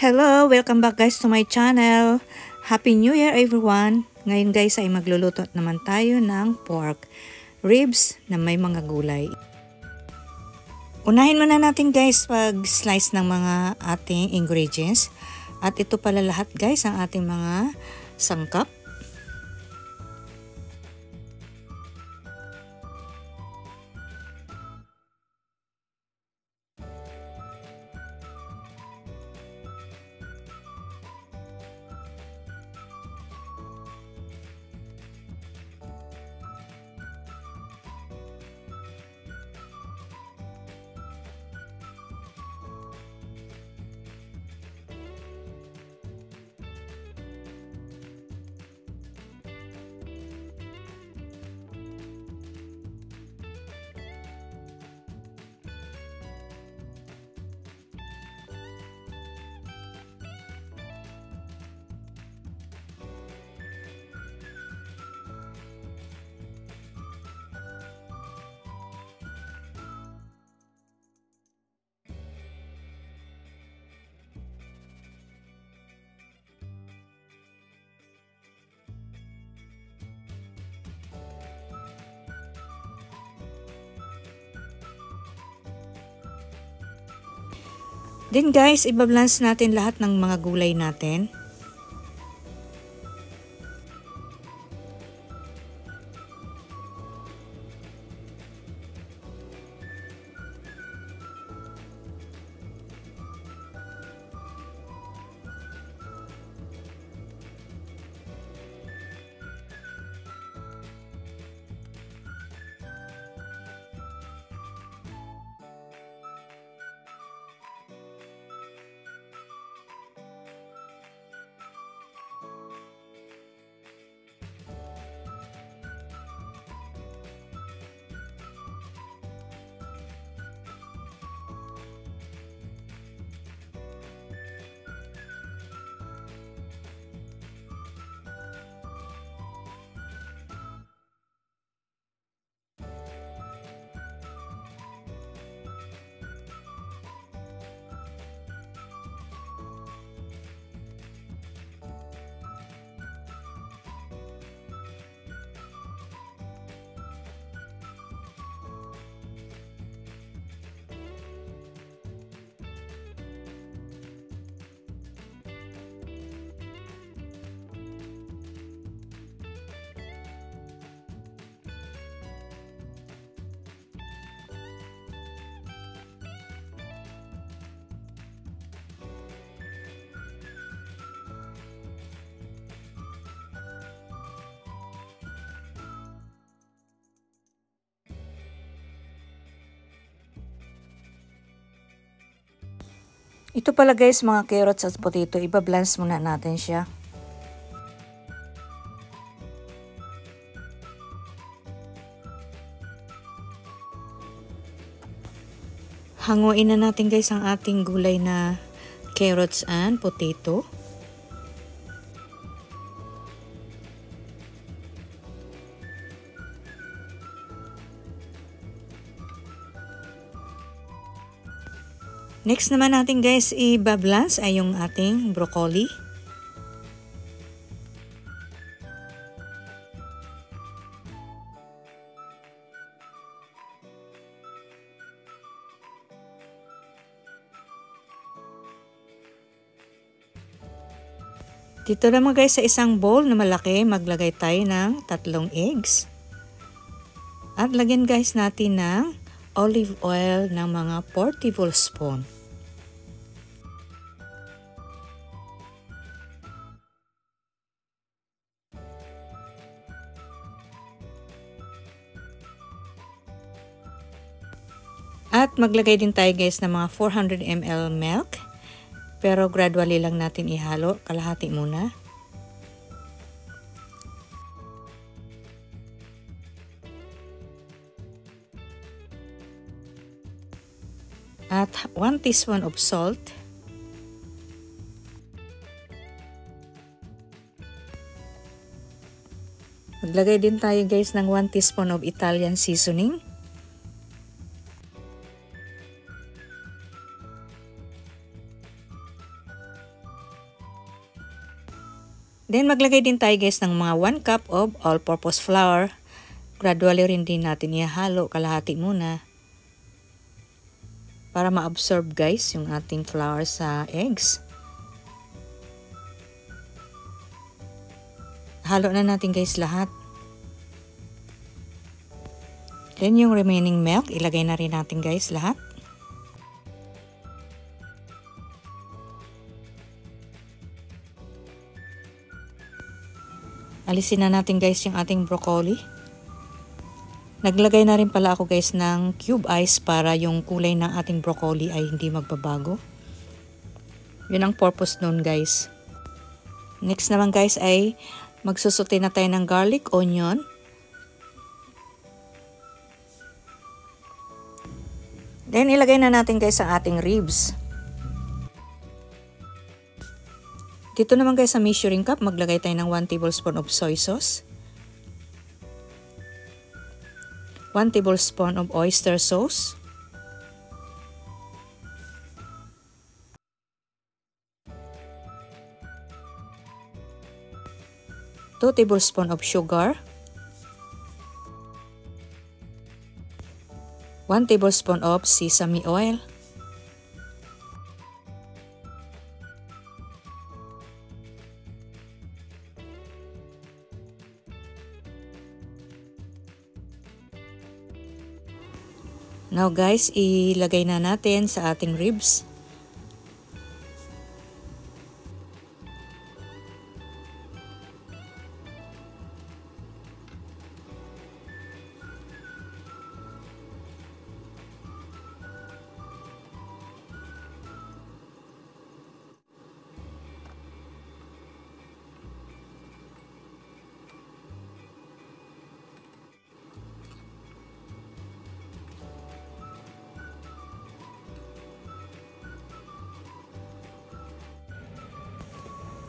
Hello! Welcome back guys to my channel. Happy New Year everyone! Ngayon guys ay magluluto naman tayo ng pork ribs na may mga gulay. Unahin muna natin guys pag-slice ng mga ating ingredients. At ito pala lahat guys ang ating mga sangkap. Then guys, ibabalance natin lahat ng mga gulay natin. Ito pala guys mga carrots at potato, iba-blance muna natin siya. Hanguin na natin guys ang ating gulay na carrots and potato. Next naman natin guys, i-balance ay yung ating broccoli. Dito naman guys sa isang bowl na malaki, maglagay tayo ng 3 eggs. At lagyan guys natin ng olive oil ng mga 4 tablespoon. At maglagay din tayo guys ng mga 400 ml milk. Pero gradually lang natin ihalo, kalahati muna. At 1 teaspoon of salt. Maglagay din tayo guys ng 1 teaspoon of Italian seasoning. Then maglagay din tayo guys ng mga 1 cup of all-purpose flour. Gradually rin din natin ihalo, kalahati muna. Para ma-absorb guys yung ating flour sa eggs. Halo na natin guys lahat. Then yung remaining milk, ilagay na rin natin guys lahat. Alisin na natin guys yung ating broccoli. Naglagay na rin pala ako guys ng cube ice para yung kulay ng ating broccoli ay hindi magbabago. Yun ang purpose nun guys. Next naman guys ay magsusuti na tayo ng garlic, onion. Then ilagay na natin guys ang ating ribs. Dito naman guys sa measuring cup, maglagay tayo ng 1 tablespoon of soy sauce. 1 tablespoon of oyster sauce. Two tablespoon of sugar. 1 tablespoon of sesame oil. Now guys, ilagay na natin sa ating ribs.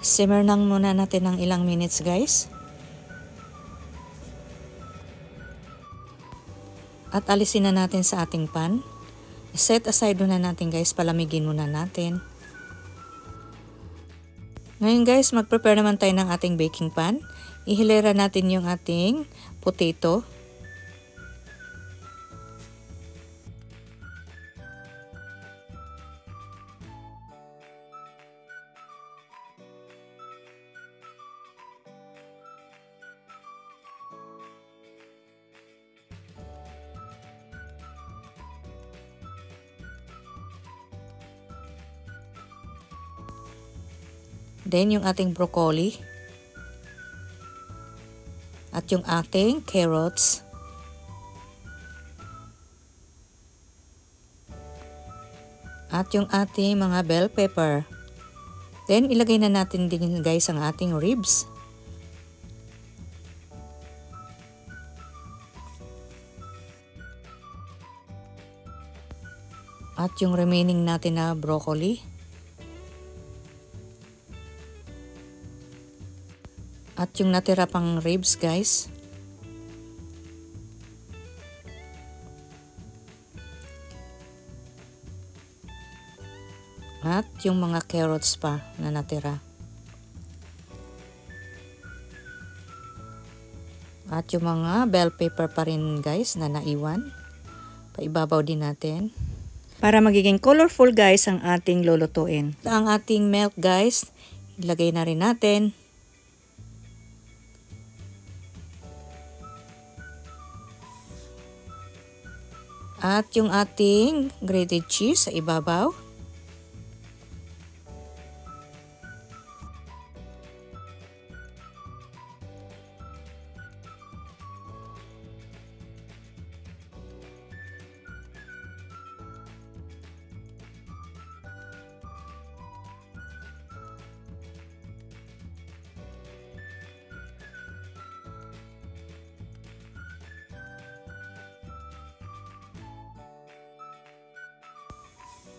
Simmer lang muna natin ng ilang minutes guys. At alisin na natin sa ating pan. Set aside muna natin guys, palamigin muna natin. Ngayon guys, mag-prepare naman tayo ng ating baking pan. Ihilera natin yung ating potato. Then yung ating broccoli. At yung ating carrots. At yung ating mga bell pepper. Then ilagay na natin din guys ang ating ribs. At yung remaining natin na broccoli. At yung natira pang ribs guys. At yung mga carrots pa na natira. At yung mga bell pepper pa rin guys na naiwan. Paibabaw din natin. Para magiging colorful guys ang ating lulutuin. Ang ating milk guys, ilagay na rin natin. At yung ating grated cheese sa ibabaw.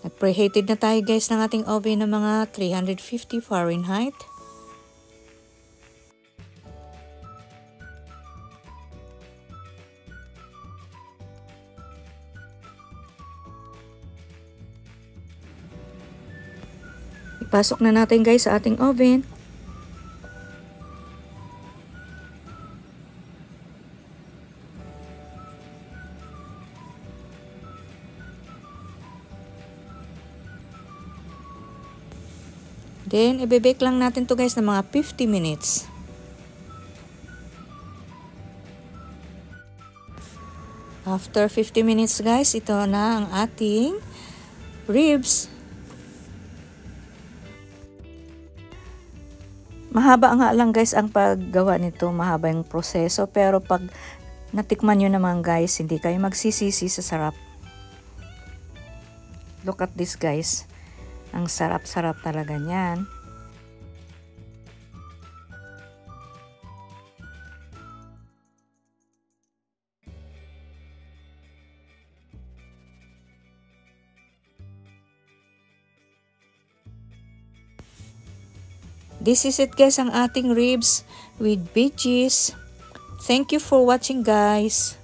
At preheated na tayo guys ng ating oven ng mga 350 Fahrenheit. Ipasok na natin guys sa ating oven. Then, i-bake lang natin to guys ng mga 50 minutes. After 50 minutes guys, ito na ang ating ribs. Mahaba nga lang guys ang paggawa nito, mahaba yung proseso. Pero pag natikman nyo naman guys, hindi kayo magsisisi sa sarap. Look at this guys. Ang sarap-sarap talaga niyan. This is it guys, ang ating ribs with veggies. Thank you for watching guys.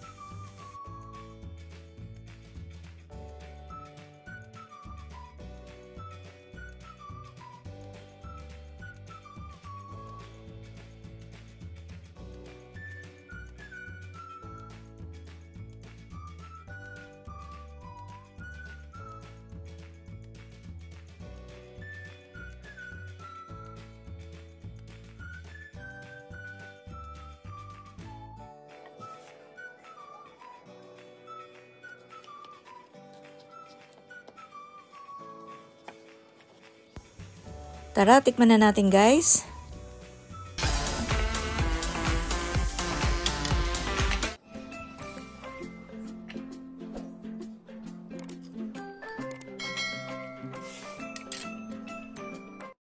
Tara, tikman na natin guys.